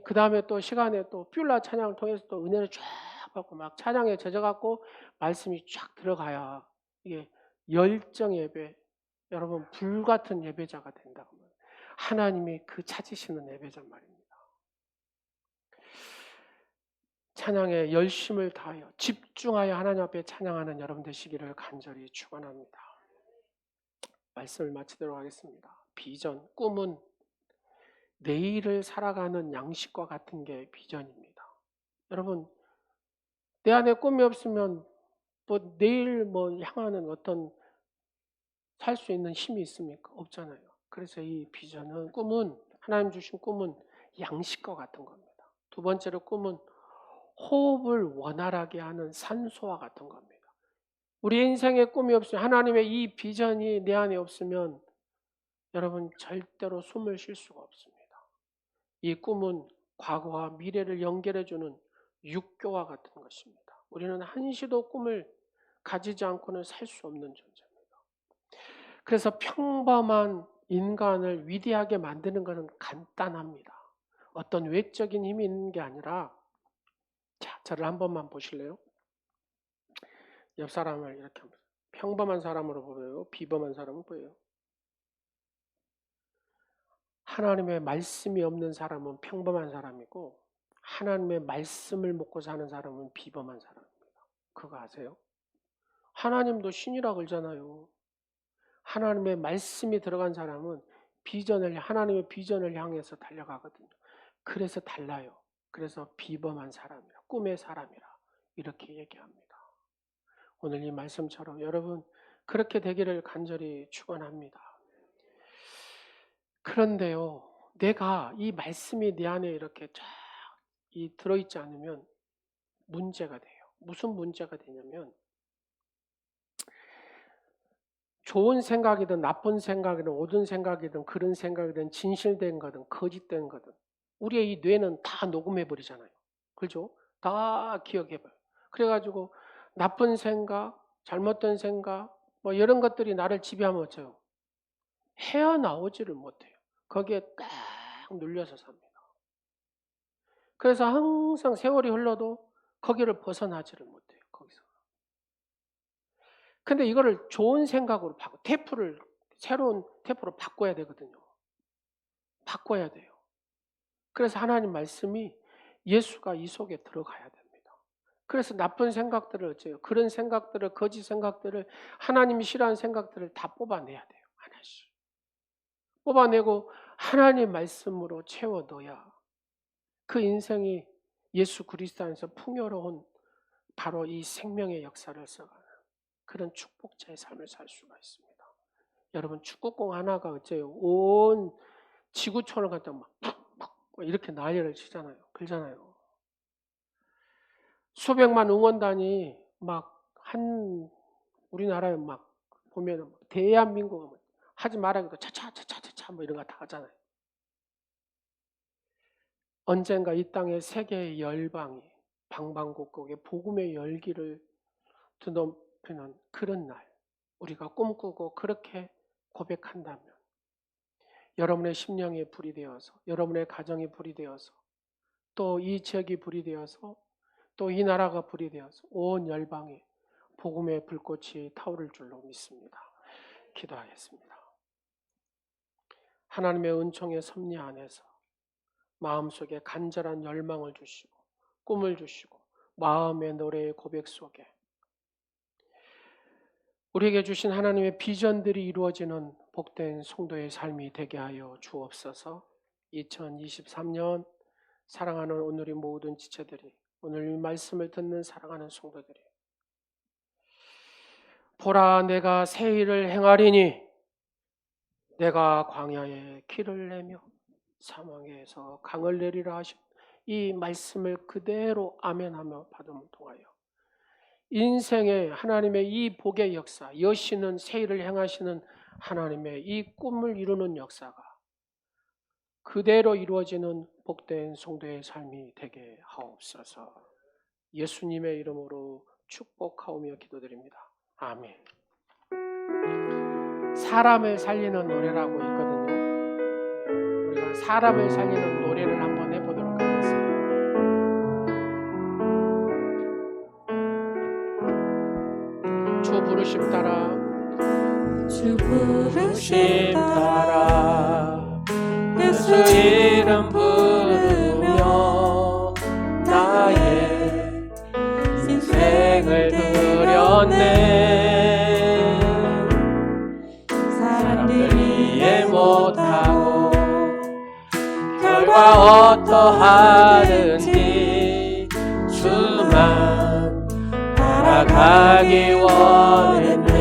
그 다음에 또 시간에 또 뷸라 찬양을 통해서 또 은혜를 쫙 받고 막 찬양에 젖어갖고 말씀이 쫙 들어가야 이게 열정 예배, 여러분 불같은 예배자가 된다고 말이에요. 하나님이 그 찾으시는 예배자 말입니다. 찬양에 열심을 다하여 집중하여 하나님 앞에 찬양하는 여러분 되시기를 간절히 축원합니다. 말씀을 마치도록 하겠습니다. 비전, 꿈은 내일을 살아가는 양식과 같은 게 비전입니다. 여러분 내 안에 꿈이 없으면 뭐 내일 뭐 향하는 어떤 살 수 있는 힘이 있습니까? 없잖아요. 그래서 이 비전은, 꿈은, 하나님 주신 꿈은 양식과 같은 겁니다. 두 번째로 꿈은 호흡을 원활하게 하는 산소와 같은 겁니다. 우리 인생에 꿈이 없으면, 하나님의 이 비전이 내 안에 없으면 여러분 절대로 숨을 쉴 수가 없습니다. 이 꿈은 과거와 미래를 연결해주는 육교와 같은 것입니다. 우리는 한시도 꿈을 가지지 않고는 살 수 없는 존재입니다. 그래서 평범한 인간을 위대하게 만드는 것은 간단합니다. 어떤 외적인 힘이 있는 게 아니라, 자, 저를 한 번만 보실래요? 옆 사람을 이렇게 하면서 평범한 사람으로 보여요? 비범한 사람으로 보여요? 하나님의 말씀이 없는 사람은 평범한 사람이고, 하나님의 말씀을 먹고 사는 사람은 비범한 사람입니다. 그거 아세요? 하나님도 신이라 그러잖아요. 하나님의 말씀이 들어간 사람은 하나님의 비전을 향해서 달려가거든요. 그래서 달라요. 그래서 비범한 사람이라, 꿈의 사람이라 이렇게 얘기합니다. 오늘 이 말씀처럼 여러분 그렇게 되기를 간절히 축원합니다. 그런데요, 내가 이 말씀이 내 안에 이렇게 쫙 들어있지 않으면 문제가 돼요. 무슨 문제가 되냐면, 좋은 생각이든 나쁜 생각이든 옳은 생각이든 그런 생각이든 진실된 거든 거짓된 거든 우리의 이 뇌는 다 녹음해 버리잖아요. 그렇죠? 다 기억해 봐요. 그래가지고 나쁜 생각, 잘못된 생각 뭐 이런 것들이 나를 지배하면 어쩌요? 헤어나오지를 못해요. 거기에 딱 눌려서 삽니다. 그래서 항상 세월이 흘러도 거기를 벗어나지를 못해요. 거기서. 근데 이거를 좋은 생각으로 새로운 테이프로 바꿔야 되거든요. 바꿔야 돼요. 그래서 하나님 말씀이 예수가 이 속에 들어가야 됩니다. 그래서 나쁜 생각들을 어째요? 그런 생각들을, 거짓 생각들을, 하나님이 싫어하는 생각들을 다 뽑아내야 돼요. 하나씩. 뽑아내고 하나님 말씀으로 채워 넣어야 그 인생이 예수 그리스도 안에서 풍요로운 바로 이 생명의 역사를 써가는 그런 축복자의 삶을 살 수가 있습니다. 여러분 축구공 하나가 어째요? 온 지구촌을 갖다 막 이렇게 난리를 치잖아요. 그러잖아요. 수백만 응원단이 막 우리나라에 막 보면은 대한민국 하지 말아도 차차차차차 뭐 이런 거 다 하잖아요. 언젠가 이 땅에 세계의 열방이 방방곡곡에 복음의 열기를 드높이는 그런 날, 우리가 꿈꾸고 그렇게 고백한다면 여러분의 심령이 불이 되어서, 여러분의 가정이 불이 되어서, 또 이 지역이 불이 되어서, 또 이 나라가 불이 되어서 온 열방에 복음의 불꽃이 타오를 줄로 믿습니다. 기도하겠습니다. 하나님의 은총의 섭리 안에서 마음속에 간절한 열망을 주시고 꿈을 주시고 마음의 노래의 고백 속에 우리에게 주신 하나님의 비전들이 이루어지는 복된 성도의 삶이 되게 하여 주옵소서. 2023년 사랑하는 오늘의 모든 지체들이, 오늘 이 말씀을 듣는 사랑하는 성도들이, 보라 내가 새 일을 행하리니 내가 광야에 길을 내며 사망에서 강을 내리라 하신 이 말씀을 그대로 아멘하며 받음을 통하여 인생의 하나님의 이 복의 역사, 여시는 새 일을 행하시는 하나님의 이 꿈을 이루는 역사가 그대로 이루어지는 복된 성도의 삶이 되게 하옵소서. 예수님의 이름으로 축복하오며 기도드립니다. 아멘. 사람을 살리는 노래라고 있거든요. 우리가 사람을 살리는 노래를 한번 해보도록 하겠습니다. 주 부르심 따라, 주 부르심 따라 예수 이름 부르며 나의 인생을 드렸네. 사람들이 이해 못하고 결과 어떠하든지 주만 따라가기 원했네.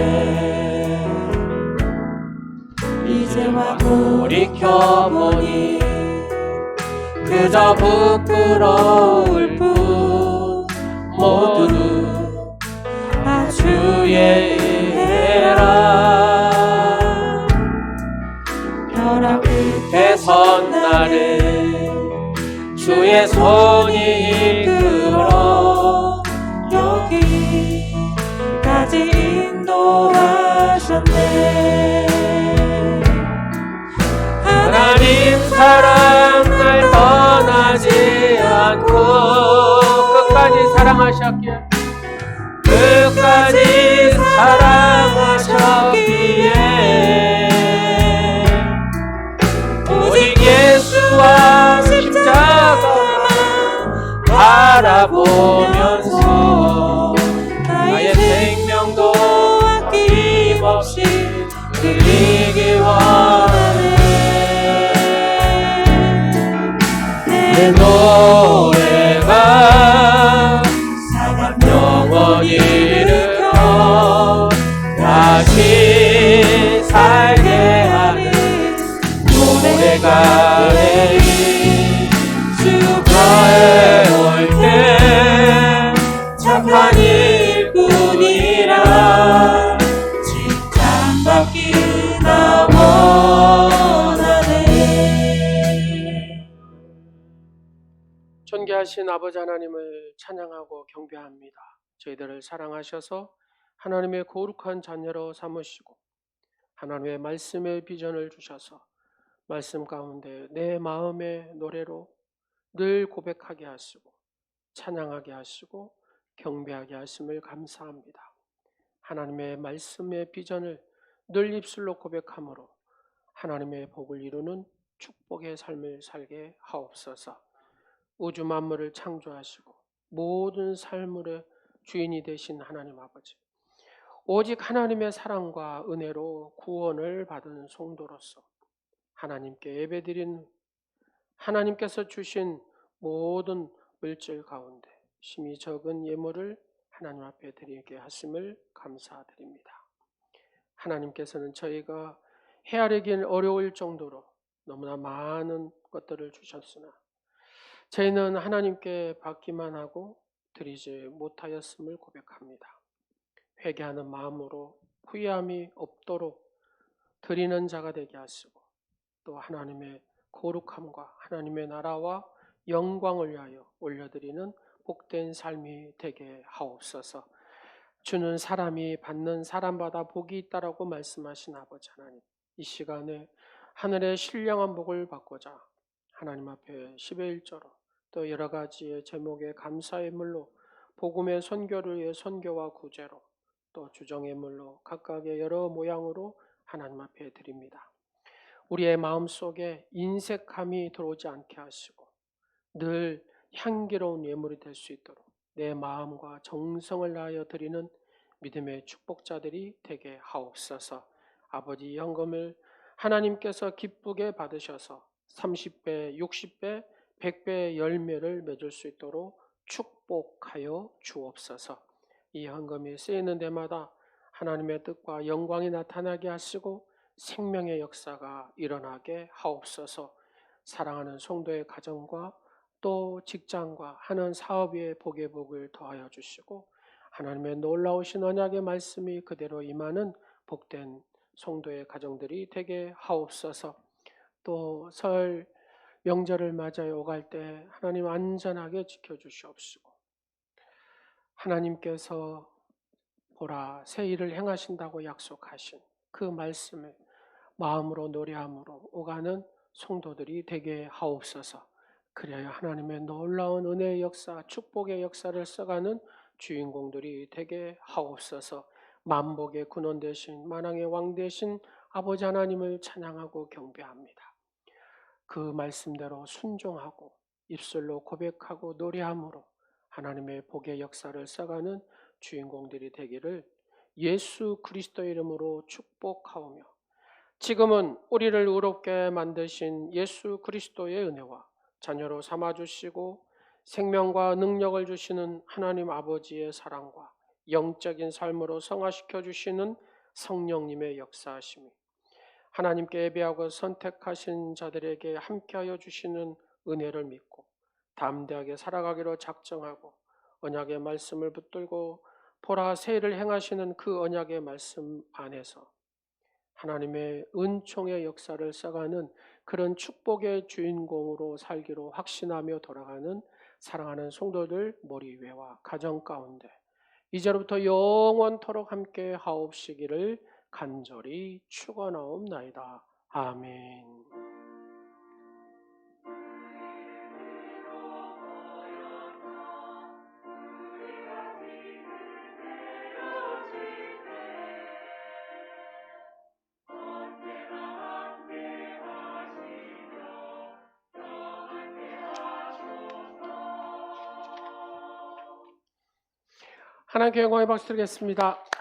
이제와 돌이켜보니 그저 부끄러울 뿐 모두 다 주의 은혜라. 벼락 끝에 선 나를 주의 손이 이끌어 여기까지 인도하셨네. 하나님 사랑 날 떠나지 않고 끝까지 사랑하셨기에 끝까지 사랑하셨기에 오직 예수와 십자가만 바라보면서 나의 생명도 아낌없이 드리기 원해. 내 노래가 사랑 영원히 일으켜 다시 살게 하는 노래가 되리. 주가에 올 때 착한 일꾼이라 칭찬받기 나 원하네. 존귀하신 아버지 하나님을 찬양하고 경배합니다. 저희들을 사랑하셔서 하나님의 거룩한 자녀로 삼으시고 하나님의 말씀의 비전을 주셔서 말씀 가운데 내 마음의 노래로 늘 고백하게 하시고 찬양하게 하시고 경배하게 하심을 감사합니다. 하나님의 말씀의 비전을 늘 입술로 고백함으로 하나님의 복을 이루는 축복의 삶을 살게 하옵소서. 우주 만물을 창조하시고 모든 삶의 주인이 되신 하나님 아버지, 오직 하나님의 사랑과 은혜로 구원을 받은 성도로서 하나님께 예배드린 하나님께서 주신 모든 물질 가운데 심히 적은 예물을 하나님 앞에 드리게 하심을 감사드립니다. 하나님께서는 저희가 헤아리긴 어려울 정도로 너무나 많은 것들을 주셨으나 저희는 하나님께 받기만 하고 드리지 못하였음을 고백합니다. 회개하는 마음으로 후회함이 없도록 드리는 자가 되게 하시고 또 하나님의 거룩함과 하나님의 나라와 영광을 위하여 올려드리는 복된 삶이 되게 하옵소서. 주는 사람이 받는 사람마다 복이 있다라고 말씀하신 아버지 하나님, 이 시간에 하늘의 신령한 복을 받고자 하나님 앞에 10의 1조로 또 여러 가지의 제목의 감사의 물로 복음의 선교를 위해 선교와 구제로 또 주정의 물로 각각의 여러 모양으로 하나님 앞에 드립니다. 우리의 마음속에 인색함이 들어오지 않게 하시고 늘 향기로운 예물이 될 수 있도록 내 마음과 정성을 다하여 드리는 믿음의 축복자들이 되게 하옵소서. 아버지 현금을 하나님께서 기쁘게 받으셔서 30배, 60배, 100배의 열매를 맺을 수 있도록 축복하여 주옵소서. 이 헌금이 쓰이는 데마다 하나님의 뜻과 영광이 나타나게 하시고 생명의 역사가 일어나게 하옵소서. 사랑하는 성도의 가정과 또 직장과 하는 사업 위에 복의 복을 더하여 주시고 하나님의 놀라우신 언약의 말씀이 그대로 임하는 복된 성도의 가정들이 되게 하옵소서. 또 설 명절을 맞아요 오갈 때 하나님 안전하게 지켜주시옵시고 하나님께서 보라 새 일을 행하신다고 약속하신 그 말씀을 마음으로 노래함으로 오가는 성도들이 되게 하옵소서. 그래야 하나님의 놀라운 은혜의 역사, 축복의 역사를 써가는 주인공들이 되게 하옵소서. 만복의 근원 되신 만왕의 왕 되신 아버지 하나님을 찬양하고 경배합니다. 그 말씀대로 순종하고 입술로 고백하고 노래함으로 하나님의 복의 역사를 써가는 주인공들이 되기를 예수 그리스도의 이름으로 축복하오며 지금은 우리를 의롭게 만드신 예수 그리스도의 은혜와 자녀로 삼아주시고 생명과 능력을 주시는 하나님 아버지의 사랑과 영적인 삶으로 성화시켜 주시는 성령님의 역사하심이 하나님께 예배하고 선택하신 자들에게 함께하여 주시는 은혜를 믿고 담대하게 살아가기로 작정하고 언약의 말씀을 붙들고 보라 새 일을 행하시는 그 언약의 말씀 안에서 하나님의 은총의 역사를 써가는 그런 축복의 주인공으로 살기로 확신하며 돌아가는 사랑하는 성도들 머리 위와 가정 가운데 이제로부터 영원토록 함께 하옵시기를 간절히 축원하옵나이다. 아멘. 하나님께 영광의 박수 드리겠습니다.